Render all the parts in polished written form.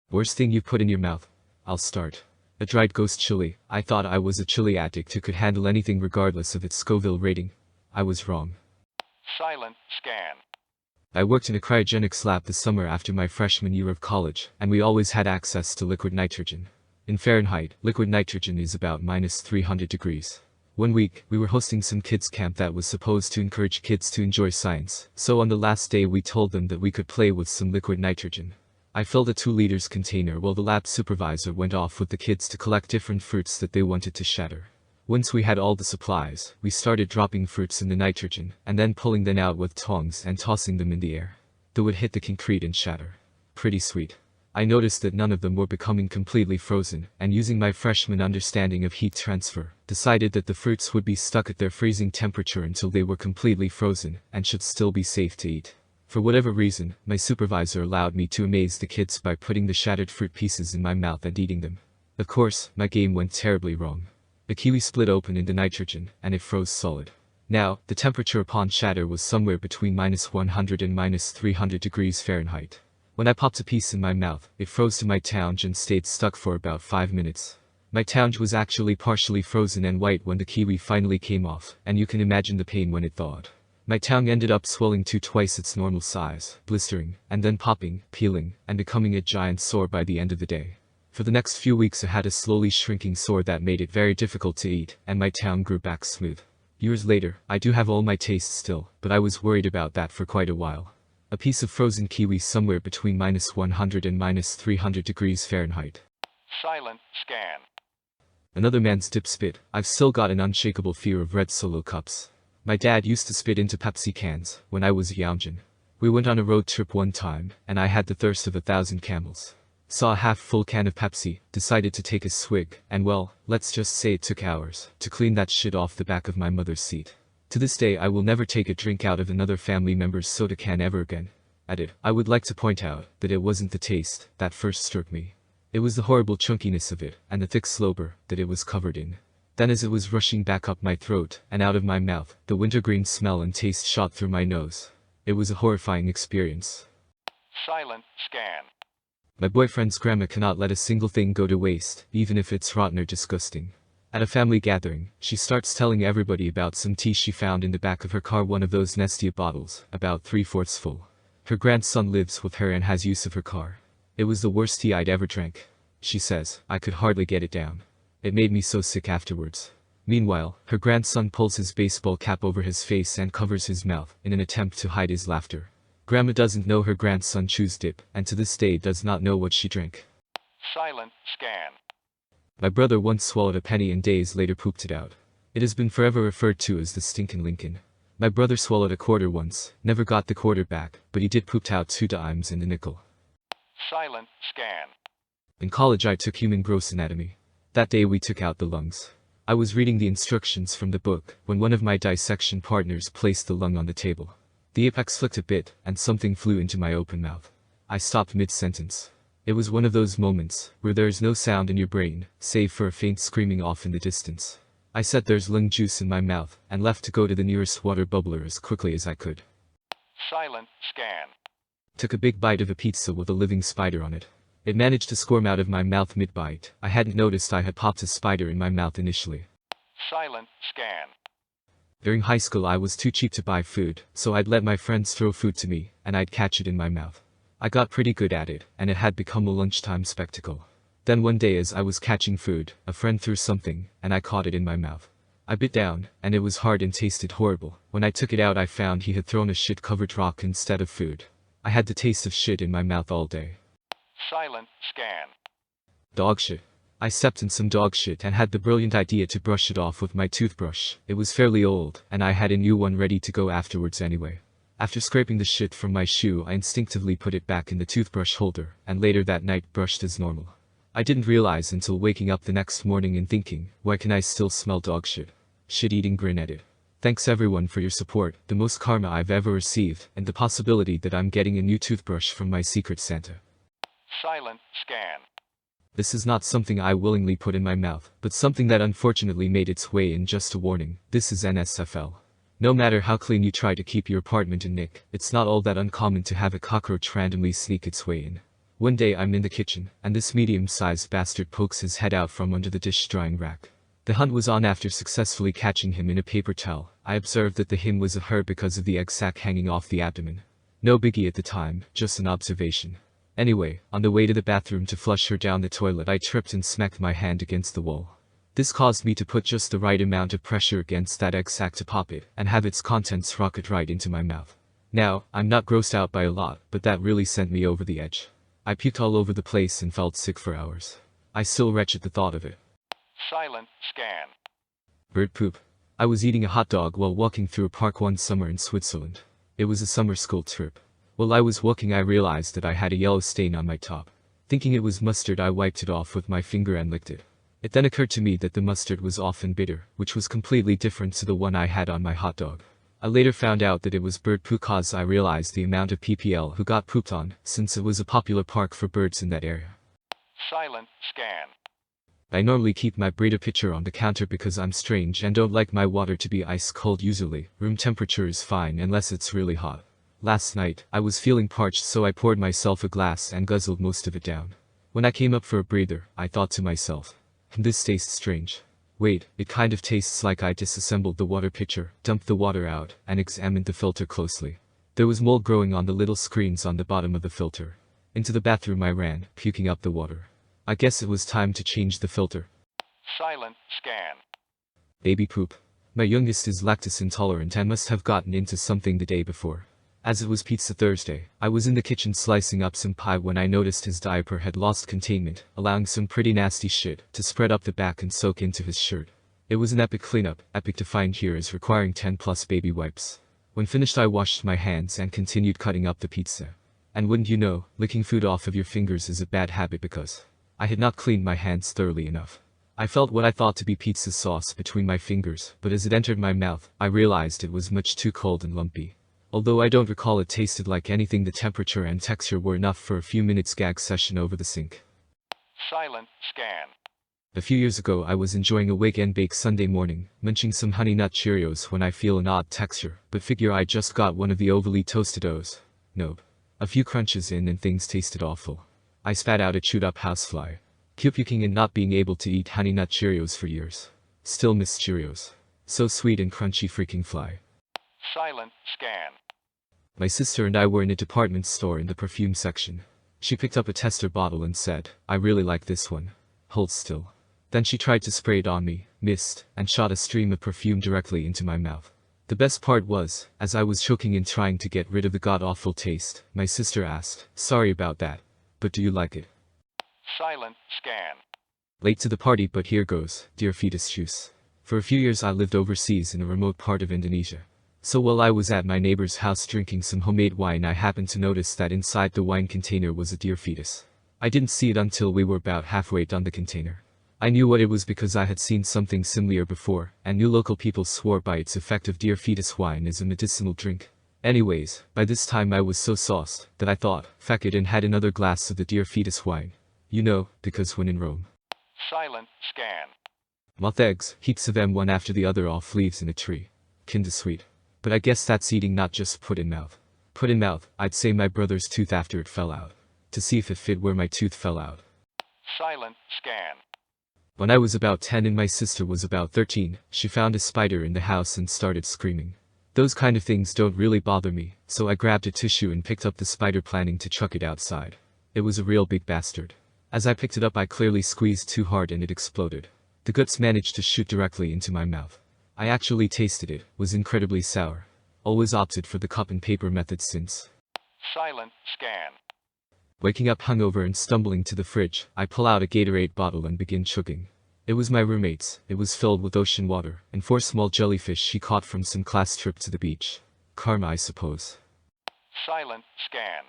Worst thing you put in your mouth? I'll start. A dried ghost chili. I thought I was a chili addict who could handle anything regardless of its Scoville rating. I was wrong. Silent scan. I worked in a cryogenics lab this summer after my freshman year of college, and we always had access to liquid nitrogen. In Fahrenheit, liquid nitrogen is about minus 300 degrees. One week, we were hosting some kids camp that was supposed to encourage kids to enjoy science, so on the last day we told them that we could play with some liquid nitrogen. I filled a 2 liters container while the lab supervisor went off with the kids to collect different fruits that they wanted to shatter. Once we had all the supplies, we started dropping fruits in the nitrogen, and then pulling them out with tongs and tossing them in the air. They would hit the concrete and shatter. Pretty sweet. I noticed that none of them were becoming completely frozen, and using my freshman understanding of heat transfer, decided that the fruits would be stuck at their freezing temperature until they were completely frozen, and should still be safe to eat. For whatever reason, my supervisor allowed me to amaze the kids by putting the shattered fruit pieces in my mouth and eating them. Of course, my game went terribly wrong. The kiwi split open into nitrogen, and it froze solid. Now, the temperature upon shatter was somewhere between minus 100 and minus 300 degrees Fahrenheit. When I popped a piece in my mouth, it froze to my tongue and stayed stuck for about 5 minutes. My tongue was actually partially frozen and white when the kiwi finally came off, and you can imagine the pain when it thawed. My tongue ended up swelling to twice its normal size, blistering, and then popping, peeling, and becoming a giant sore by the end of the day. For the next few weeks I had a slowly shrinking sore that made it very difficult to eat, and my tongue grew back smooth. Years later, I do have all my tastes still, but I was worried about that for quite a while. A piece of frozen kiwi somewhere between minus 100 and minus 300 degrees Fahrenheit. Silent scan. Another man's dip spit. I've still got an unshakable fear of red Solo cups. My dad used to spit into Pepsi cans when I was a youngin. We went on a road trip one time, and I had the thirst of 1,000 camels. Saw a half-full can of Pepsi, decided to take a swig, and well, let's just say it took hours to clean that shit off the back of my mother's seat. To this day I will never take a drink out of another family member's soda can ever again. Added, I would like to point out that it wasn't the taste that first struck me. It was the horrible chunkiness of it, and the thick slobber that it was covered in. Then as it was rushing back up my throat and out of my mouth, the wintergreen smell and taste shot through my nose. It was a horrifying experience. Silent scan. My boyfriend's grandma cannot let a single thing go to waste, even if it's rotten or disgusting. At a family gathering, she starts telling everybody about some tea she found in the back of her car, one of those Nestea bottles, about 3/4 full. Her grandson lives with her and has use of her car. It was the worst tea I'd ever drank. She says, I could hardly get it down. It made me so sick afterwards. Meanwhile, her grandson pulls his baseball cap over his face and covers his mouth in an attempt to hide his laughter. Grandma doesn't know her grandson chews dip, and to this day does not know what she drank. Silent scan. My brother once swallowed a penny and days later pooped it out. It has been forever referred to as the stinkin' Lincoln. My brother swallowed a quarter once, never got the quarter back, but he did pooped out 2 dimes and a nickel. Silent scan. In college I took human gross anatomy. That day we took out the lungs. I was reading the instructions from the book when one of my dissection partners placed the lung on the table. The apex flicked a bit, and something flew into my open mouth. I stopped mid-sentence. It was one of those moments where there is no sound in your brain, save for a faint screaming off in the distance. I said there's lung juice in my mouth, and left to go to the nearest water bubbler as quickly as I could. Silent scan. Took a big bite of a pizza with a living spider on it. It managed to squirm out of my mouth mid-bite. I hadn't noticed I had popped a spider in my mouth initially. Silent scan. During high school I was too cheap to buy food, so I'd let my friends throw food to me, and I'd catch it in my mouth. I got pretty good at it, and it had become a lunchtime spectacle. Then one day as I was catching food, a friend threw something, and I caught it in my mouth. I bit down, and it was hard and tasted horrible. When I took it out I found he had thrown a shit-covered rock instead of food. I had the taste of shit in my mouth all day. Silent scan. Dog shit. I stepped in some dog shit and had the brilliant idea to brush it off with my toothbrush. It was fairly old, and I had a new one ready to go afterwards anyway. After scraping the shit from my shoe I instinctively put it back in the toothbrush holder, and later that night brushed as normal. I didn't realize until waking up the next morning and thinking, why can I still smell dog shit? Shit-eating grin at it. Thanks everyone for your support, the most karma I've ever received, and the possibility that I'm getting a new toothbrush from my secret Santa. Silent scan. This is not something I willingly put in my mouth, but something that unfortunately made its way in. Just a warning, this is NSFL. No matter how clean you try to keep your apartment in nick, it's not all that uncommon to have a cockroach randomly sneak its way in. One day I'm in the kitchen, and this medium-sized bastard pokes his head out from under the dish drying rack. The hunt was on. After successfully catching him in a paper towel, I observed that the him was a her because of the egg sac hanging off the abdomen. No biggie at the time, just an observation. Anyway, on the way to the bathroom to flush her down the toilet, I tripped and smacked my hand against the wall. This caused me to put just the right amount of pressure against that egg sac to pop it, and have its contents rocket right into my mouth. Now, I'm not grossed out by a lot, but that really sent me over the edge. I puked all over the place and felt sick for hours. I still retch at the thought of it. Silent scan. Bird poop. I was eating a hot dog while walking through a park one summer in Switzerland. It was a summer school trip. While I was walking, I realized that I had a yellow stain on my top. Thinking it was mustard, I wiped it off with my finger and licked it. It then occurred to me that the mustard was often bitter, which was completely different to the one I had on my hot dog. I later found out that it was bird poo cause I realized the amount of PPL who got pooped on, since it was a popular park for birds in that area. Silent scan. I normally keep my Brita pitcher on the counter because I'm strange and don't like my water to be ice cold. Usually, room temperature is fine unless it's really hot. Last night, I was feeling parched, so I poured myself a glass and guzzled most of it down. When I came up for a breather, I thought to myself, this tastes strange. Wait, it kind of tastes like I disassembled the water pitcher, dumped the water out, and examined the filter closely. There was mold growing on the little screens on the bottom of the filter. Into the bathroom I ran, puking up the water. I guess it was time to change the filter. Silent scan. Baby poop. My youngest is lactose intolerant and must have gotten into something the day before. As it was Pizza Thursday, I was in the kitchen slicing up some pie when I noticed his diaper had lost containment, allowing some pretty nasty shit to spread up the back and soak into his shirt. It was an epic cleanup, epic to find here as requiring 10+ baby wipes. When finished, I washed my hands and continued cutting up the pizza. And wouldn't you know, licking food off of your fingers is a bad habit because I had not cleaned my hands thoroughly enough. I felt what I thought to be pizza sauce between my fingers, but as it entered my mouth, I realized it was much too cold and lumpy. Although I don't recall it tasted like anything, the temperature and texture were enough for a few minutes gag session over the sink. Silent scan. A few years ago, I was enjoying a wake and bake Sunday morning, munching some Honey Nut Cheerios when I feel an odd texture, but figure I just got one of the overly toasted O's. Nope. A few crunches in and things tasted awful. I spat out a chewed up housefly. Puking and not being able to eat Honey Nut Cheerios for years. Still miss Cheerios. So sweet and crunchy, freaking fly. Silent scan. My sister and I were in a department store in the perfume section. She picked up a tester bottle and said, "I really like this one. Hold still." Then she tried to spray it on me, missed, and shot a stream of perfume directly into my mouth. The best part was, as I was choking and trying to get rid of the god-awful taste, my sister asked, "Sorry about that, but do you like it?" Silent scan. Late to the party, but here goes, dear fetus juice. For a few years I lived overseas in a remote part of Indonesia. So while I was at my neighbor's house drinking some homemade wine, I happened to notice that inside the wine container was a deer fetus. I didn't see it until we were about halfway down the container. I knew what it was because I had seen something similar before, and knew local people swore by its effective deer fetus wine as a medicinal drink. Anyways, by this time I was so sauced that I thought, fuck it, and had another glass of the deer fetus wine. You know, because when in Rome. Silent scan. Moth eggs, heaps of them one after the other off leaves in a tree. Kinda sweet. But I guess that's eating, not just put in mouth. Put in mouth, I'd say my brother's tooth after it fell out. To see if it fit where my tooth fell out. Silent scan. When I was about 10 and my sister was about 13, she found a spider in the house and started screaming. Those kind of things don't really bother me, so I grabbed a tissue and picked up the spider, planning to chuck it outside. It was a real big bastard. As I picked it up, I clearly squeezed too hard and it exploded. The guts managed to shoot directly into my mouth. I actually tasted it, was incredibly sour. Always opted for the cup and paper method since. Silent scan. Waking up hungover and stumbling to the fridge, I pull out a Gatorade bottle and begin chugging. It was my roommate's. It was filled with ocean water, and 4 small jellyfish she caught from some class trip to the beach. Karma, I suppose. Silent scan.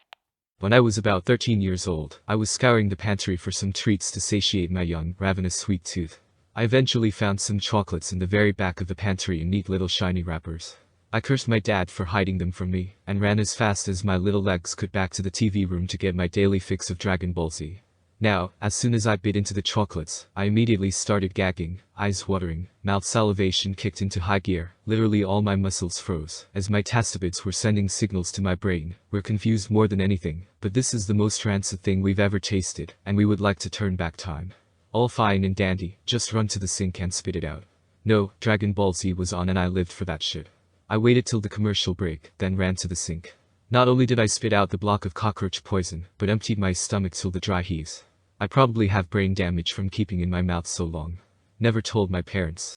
When I was about 13 years old, I was scouring the pantry for some treats to satiate my young, ravenous sweet tooth. I eventually found some chocolates in the very back of the pantry in neat little shiny wrappers. I cursed my dad for hiding them from me, and ran as fast as my little legs could back to the TV room to get my daily fix of Dragon Ball Z. Now, as soon as I bit into the chocolates, I immediately started gagging, eyes watering, mouth salivation kicked into high gear. Literally all my muscles froze, as my tastibids were sending signals to my brain. We're confused more than anything, but this is the most rancid thing we've ever tasted, and we would like to turn back time. All fine and dandy, just run to the sink and spit it out. No, Dragon Ball Z was on and I lived for that shit. I waited till the commercial break, then ran to the sink. Not only did I spit out the block of cockroach poison, but emptied my stomach till the dry heaves. I probably have brain damage from keeping in my mouth so long. Never told my parents.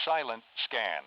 Silent scan.